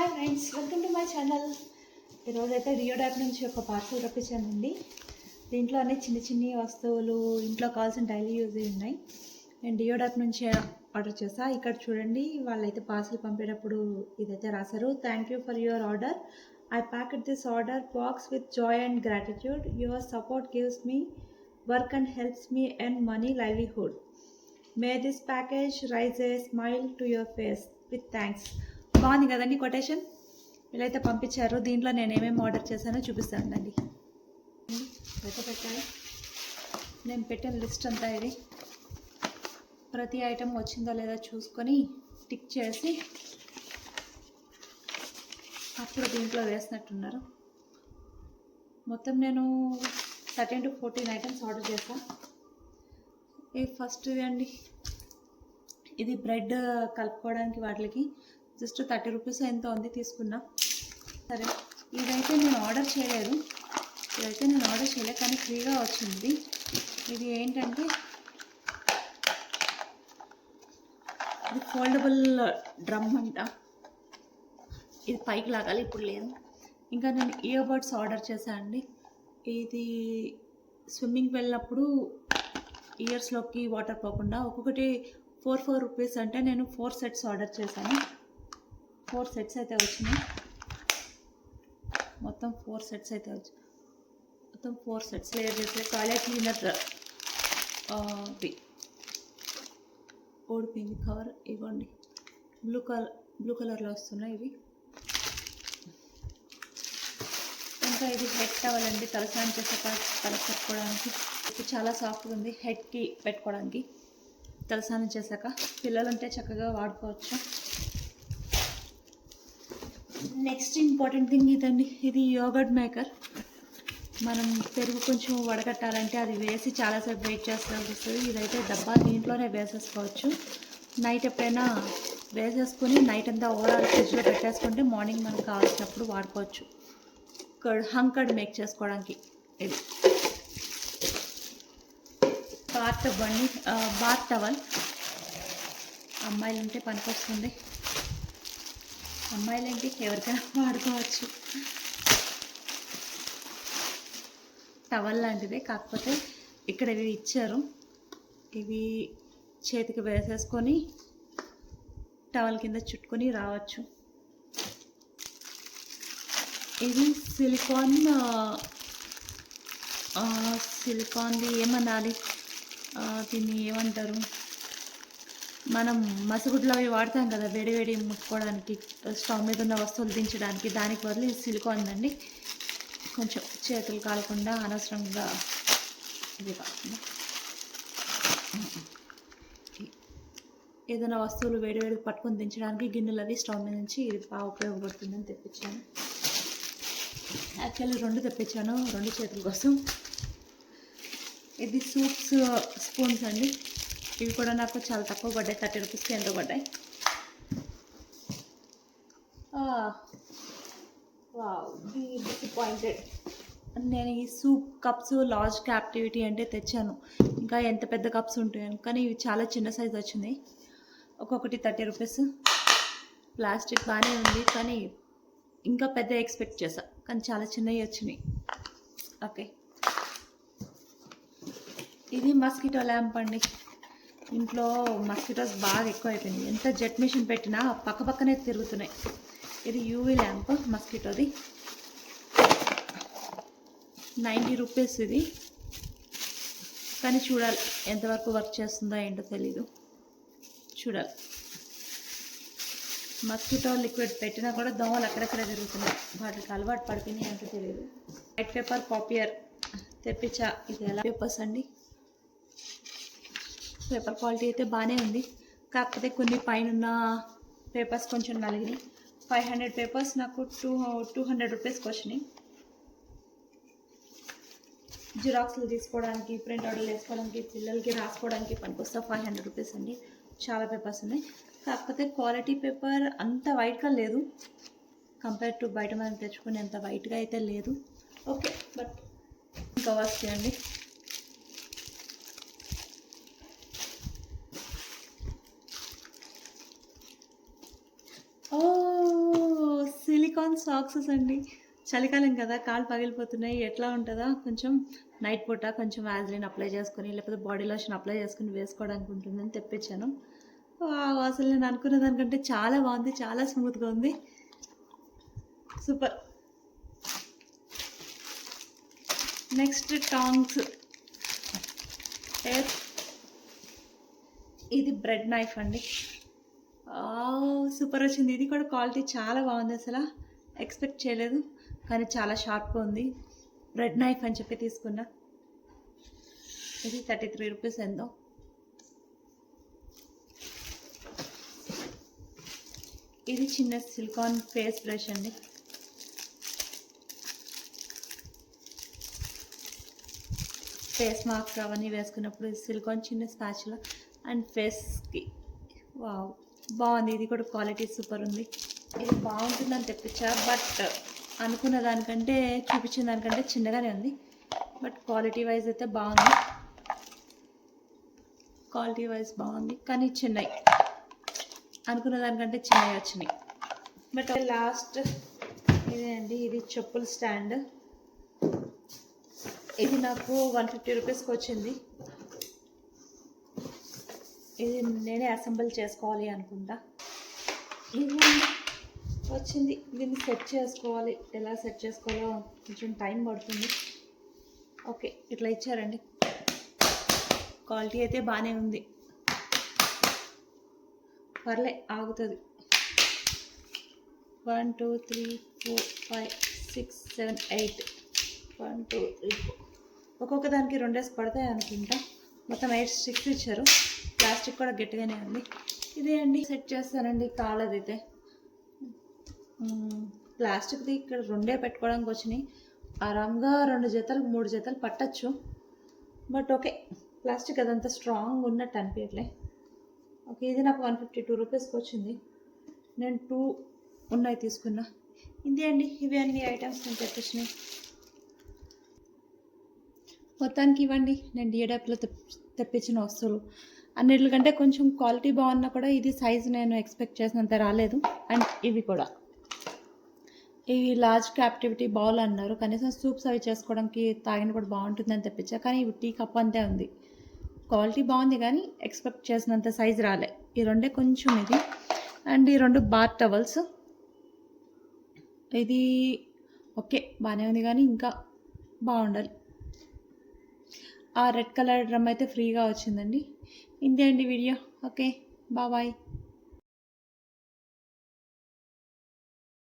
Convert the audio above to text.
Hi friends, welcome to my channel. ఈరోజైతే డియో app నుంచి ఒక పార్సల్ రప్పించానండి. దీంట్లో అన్ని చిన్న చిన్ని వస్తువులు ఇంట్లో కావాల్సిన డైలీ యూజ్ ఉన్నాయి. నేను డియో యాప్ నుంచి ఆర్డర్ చేసా. ఇక్కడ చూడండి, వాళ్ళైతే పార్సల్ పంపేటప్పుడు ఇదైతే రాశారు, thank you for your order. I packed this order box with joy and gratitude. Your support gives me work and helps me earn money livelihood. May this package raise a smile to your face with thanks. బాగుంది కదండి quotation. వీళ్ళైతే పంపించారు. దీంట్లో నేను ఏమేమి order చేశానో చూపిస్తానండి. పెట్టాలి, నేను పెట్టిన లిస్ట్ అంతా ఇది. ప్రతి ఐటెం వచ్చిందో లేదో చూసుకొని టిక్ చేసి అప్పుడు దీంట్లో వేసినట్టున్నారు. మొత్తం నేను 13 to 14 ఐటమ్స్ ఆర్డర్ చేశాను. ఇది ఫస్ట్ అండి, ఇది బ్రెడ్ కలుపుకోవడానికి వాటికి జస్ట్ 30 రూపీస్ ఎంతో ఉంది, తీసుకున్నా. సరే, ఇదైతే నేను ఆర్డర్ చేయలేదు, కానీ ఫ్రీగా వచ్చింది. ఇది ఏంటంటే ఇది ఫోల్డబుల్ డ్రమ్ అంట. ఇది పైకి లాగాలి, ఇప్పుడు లేదు. ఇంకా నేను ఇయర్ బడ్స్ ఆర్డర్ చేశాను అండి. ఇది స్విమ్మింగ్ వెళ్ళినప్పుడు ఇయర్స్లోకి వాటర్ పోకుండా ఒక్కొక్కటి 4 రూపీస్ అంటే నేను 4 సెట్స్ ఆర్డర్ చేశాను. 4 సెట్స్ అయితే వచ్చినాయి. మొత్తం 4 సెట్స్ అయితే వచ్చాయి. మొత్తం 4 సెట్స్ లేయర్ చేసే టాయిలెట్ క్లీనర్ ఓడిపోయింది కవర్. ఇవ్వండి, బ్లూ కలర్లో వస్తున్నాయి ఇవి. ఇంకా ఇది హెడ్ టవల్ అండి, తలస్నానం చేసే తల పెట్టుకోవడానికి. ఇది చాలా సాఫ్ట్గా ఉంది, హెడ్కి పెట్టుకోవడానికి. తలస్నానం చేశాక పిల్లలు ఉంటే చక్కగా వాడుకోవచ్చు. నెక్స్ట్ ఇంపార్టెంట్ థింగ్ ఇదండి, ఇది యోగర్ట్ మేకర్. మనం పెరుగు కొంచెం వడగట్టాలంటే అది వేసి చాలాసేపు వెయిట్ చేస్తాల్సి వస్తుంది. ఇదైతే డబ్బా, దీంట్లోనే వేసేసుకోవచ్చు. నైట్ ఎప్పుడైనా వేసేసుకొని నైట్ అంతా ఓవరాల్ ఫ్రిడ్జ్లో పెట్టేసుకుంటే మార్నింగ్ మనకు కావాల్సినప్పుడు వాడుకోవచ్చు. హంకర్డ్ మేక్ చేసుకోవడానికి ఇది. బాత్ టవల్ అమ్మాయిలు ఉంటే పనికొస్తుంది. అమ్మాయిలేంటి, ఎవరికైనా వాడుకోవచ్చు. టవల్ లాంటిదే, కాకపోతే ఇక్కడ ఇవి ఇచ్చారు. ఇవి చేతికి వేసేసుకొని టవల్ కింద చుట్టుకొని రావచ్చు. ఇది సిలికాన్ది ఏమనాలి, దీన్ని ఏమంటారు, మనం మసిగుడ్లు అవి వాడతాం కదా వేడి ముట్టుకోవడానికి, స్టవ్ మీద ఉన్న వస్తువులు దించడానికి. దానికి బదులు సిలికాన్ అండి. కొంచెం చేతులు కాలకుండా, అనవసరంగా ఇది కాకుండా ఏదైనా వస్తువులు వేడి పట్టుకొని దించడానికి గిన్నెలు అవి స్టవ్ మీద నుంచి ఇది బాగా ఉపయోగపడుతుందని తెప్పించాను. యాక్చువల్లీ 2 తెప్పించాను, 2 చేతుల కోసం. ఇది సూప్స్ స్పూన్స్ అండి. ఇవి కూడా నాకు చాలా తక్కువ పడ్డాయి, 30 రూపీస్కి ఎంతో పడ్డాయి. డిసప్పాయింటెడ్. నేను ఈ సూప్ కప్స్ లార్జ్ క్యాప్టివిటీ అంటే తెచ్చాను, ఇంకా ఎంత పెద్ద కప్స్ ఉంటాయని, కానీ ఇవి చాలా చిన్న సైజ్ వచ్చినాయి. ఒక్కొక్కటి 30 రూపీస్. ప్లాస్టిక్ బాగానే ఉంది, కానీ ఇంకా పెద్ద ఎక్స్పెక్ట్ చేశా, కానీ చాలా చిన్నవి వచ్చినాయి. ఓకే, ఇది మస్కిటో ల్యాంప్ అండి. ఇంట్లో మస్కిటోస్ బాగా ఎక్కువ అయిపోయినాయి. ఎంత జెట్ మిషన్ పెట్టినా పక్కనే తిరుగుతున్నాయి. ఇది యూవీ ల్యాంప్ మస్కిటోది, 90 రూపీస్ ఇది. కానీ చూడాలి ఎంతవరకు వర్క్ చేస్తుందో ఏంటో తెలీదు, చూడాలి. మస్కిటో లిక్విడ్ పెట్టినా కూడా దోమలు అక్కడక్కడ తిరుగుతున్నాయి, వాటికి అలవాటు పడిపోయినాయి అంటూ తెలియదు. వైట్ పేపర్ కాపియర్ తెప్పించా. ఇది ఎలా పేపర్స్ అండి, పేపర్ క్వాలిటీ అయితే బాగానే ఉంది, కాకపోతే కొన్ని పైన పేపర్స్ కొంచెం నలిగినాయి. 500 పేపర్స్ నాకు 200 రూపీస్కి వచ్చినాయి. జిరాక్స్లు తీసుకోవడానికి, ప్రింట్ అవుట్లు వేసుకోవడానికి, పిల్లలకి రాసుకోవడానికి పనికొస్తా. 500 రూపీస్ అండి. చాలా పేపర్స్ ఉన్నాయి, కాకపోతే క్వాలిటీ పేపర్ అంత వైట్గా లేదు, కంపేర్ టు బయట మనం తెచ్చుకునే అంత వైట్గా అయితే లేదు. ఓకే, బట్ కవర్స్ చేయండి. సిలికాన్ సాక్సెస్ అండి. చలికాలం కదా, కాళ్ళు పగిలిపోతున్నాయి. ఎట్లా ఉంటుందా, కొంచెం నైట్ పూట కొంచెం వ్యాజ్లిన్ అప్లై చేసుకొని లేకపోతే బాడీ లోషన్ అప్లై చేసుకుని వేసుకోవడానికి ఉంటుందని తెప్పించాను. అసలు నేను అనుకున్న దానికంటే చాలా బాగుంది, చాలా స్మూత్గా ఉంది, సూపర్. నెక్స్ట్ టాంగ్స్, ఇది బ్రెడ్ నైఫ్ అండి. సూపర్ వచ్చింది. ఇది కూడా క్వాలిటీ చాలా బాగుంది, అసలు ఎక్స్పెక్ట్ చేయలేదు, కానీ చాలా షార్ప్గా ఉంది. బ్రెడ్ నైఫ్ అని చెప్పి తీసుకున్నా. ఇది 33 రూపీస్ ఎంతో. ఇది చిన్న సిలికాన్ ఫేస్ బ్రష్ అండి. ఫేస్ మార్క్స్ అవన్నీ వేసుకున్నప్పుడు సిలికాన్ చిన్న స్పాచులా అండ్ ఫేస్కి వావ్ బాగుంది. ఇది కూడా క్వాలిటీ సూపర్ ఉంది. ఇది బాగుంటుందని తెప్పించా, బట్ అనుకున్న దానికంటే చూపించిన దానికంటే చిన్నగానే ఉంది. బట్ క్వాలిటీ వైజ్ అయితే బాగుంది, క్వాలిటీ వైజ్ బాగుంది, కానీ చిన్నవి, అనుకున్న దానికంటే చిన్నవి వచ్చినాయి. బట్ లాస్ట్ ఇదే అండి. ఇది చెప్పుల స్టాండ్. ఇది నాకు 150 రూపీస్కి వచ్చింది. ఇది నేనే అసెంబుల్ చేసుకోవాలి అనుకుంటా. ఇది వచ్చింది, దీన్ని సెట్ చేసుకోవాలి. ఎలా సెట్ చేసుకోవాలో కొంచెం టైం పడుతుంది. ఓకే, ఇట్లా ఇచ్చారండి. క్వాలిటీ అయితే బాగానే ఉంది, పర్లే, ఆగుతుంది. 1 2 3 4 5 6 7 8 1 2 3 4 ఒక్కొక్క దానికి 2 డేస్ పడతాయి అనుకుంటా. మొత్తం 8 స్టిక్స్ ఇచ్చారు. ప్లాస్టిక్ కూడా గట్టిగానే ఉంది. ఇదే అండి, సెట్ చేస్తానండి. కాలదైతే ప్లాస్టిక్ది ఇక్కడ 2 పెట్టుకోవడానికి వచ్చినాయి. ఆరామ్గా 2 జతలు 3 జతలు పట్టచ్చు. బట్ ఓకే, ప్లాస్టిక్ అదంతా స్ట్రాంగ్ ఉన్నట్టు అనిపించట్లే. ఓకే, ఇది నాకు 152 రూపీస్కి వచ్చింది. నేను 2 ఉన్నాయి తీసుకున్నా. ఇదే అండి, ఇవి అన్ని ఐటమ్స్ నేను తెప్పించినాయి. మొత్తానికి ఇవ్వండి నేను డియోడాప్లో తెప్పించిన వస్తువులు. అన్నిటికంటే కొంచెం క్వాలిటీ బాగున్నా కూడా ఇది సైజు నేను ఎక్స్పెక్ట్ చేసినంత రాలేదు. అండ్ ఇవి కూడా, ఇవి లార్జ్ క్యాప్టివిటీ బౌల్ అన్నారు. కనీసం సూప్స్ అవి చేసుకోవడానికి తాగిన కూడా బాగుంటుందని తెప్పించా, కానీ ఇవి టీ కప్ అంతే ఉంది. క్వాలిటీ బాగుంది కానీ ఎక్స్పెక్ట్ చేసినంత సైజు రాలే. ఈ 2 కొంచెం ఇది. అండ్ ఈ 2 బాత్ టవల్స్. ఇది ఓకే బాగానే ఉంది, కానీ ఇంకా బాగుండాలి. ఆ రెడ్ కలర్ డ్రమ్ అయితే ఫ్రీగా వచ్చిందండి. ఇంతే అండి వీడియో. Okay, bye.